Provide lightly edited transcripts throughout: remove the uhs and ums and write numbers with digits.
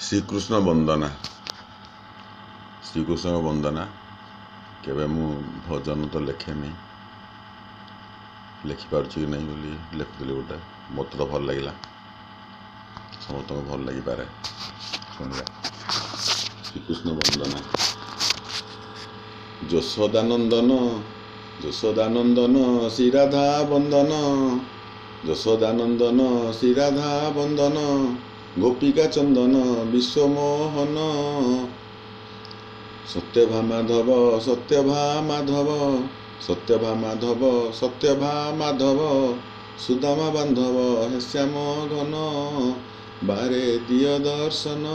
श्रीकृष्ण वंदना श्रीकृष्ण वंदना केवे मु भजन तो लिखे नहीं लिखिपार कि नहीं बोली लिखुली गोटे मत तो भल लगे समस्त भल लगिपे शुणा श्रीकृष्ण वंदना यशोदानंदन यशोदानंदन श्री राधा वंदन यशोदानंदन श्री राधा वंदन गोपिका चंदन विश्वमोहन सत्यभा माधव सत्यभा माधव सत्यभा माधव सत्यभा माधव सुदामा बांधव हे श्याम घन बारे दिय दर्शन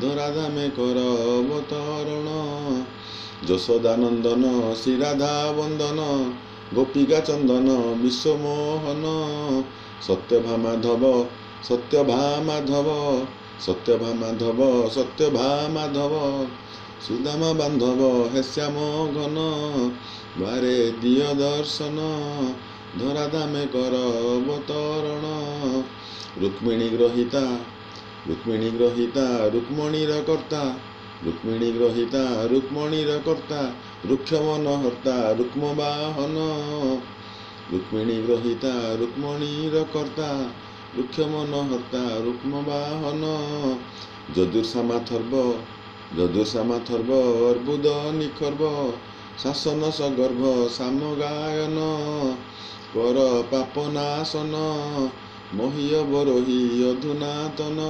धराधा में कर अवतरण यशोदानंदन श्री राधा वंदन गोपिका चंदन विश्वमोहन सत्यभा माधव सत्यभा माधव सत्यभा माधव सत्यभा माधव सुदामा बांधव हे श्याम घन बारे दिय दर्शन धराधा में कर अवतरण रुक्मिणी ग्रहिता रुक्मणीर कर्ता रुक्मिणी ग्रहिता रुक्मणीर कर्ता रुक्ष मनहर्ता रुक्म वाहन रुक्मिणी ग्रहिता रुक्मणीर कर्ता रुक्ष मनहर्ता रुक्म वाहन जदुर्सामाथर्व अर्बुद निखर्व शासन सगर्भ साम गायन कर पापनाशन मह्य बरोही अधुनातन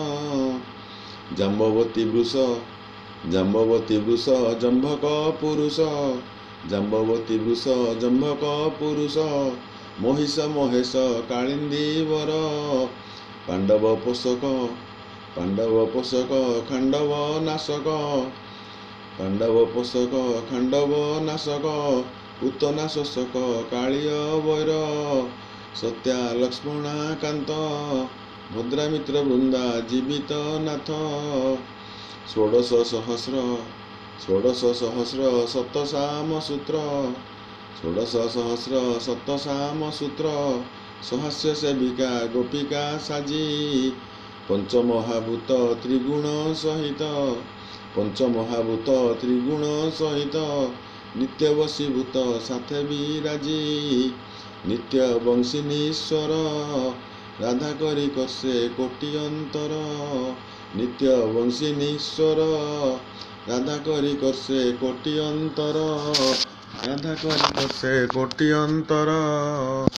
जाम्बवती वृष जम्भक पुरुष जाम्बवती वृष जम्भक पुरुष महिष महेश कालिंदी वर पांडव पोषक खांडव नाशक पूतना शोषक कालिय वैर सत्या लक्ष्मणाकांत भद्रामित्र वृंदा जीवित नाथ षोडश सहस्र सतसाम सूत्र सहस्य सेविका गोपिका साजी पंचमहाभूत त्रिगुण सहित नित्य वशीभूत साथे विराजी नित्य वंशिनीश्वर राधा करी करसे कोटि अंतर नित्य वंशिनीश्वर राधा करी करसे कोटि अंतर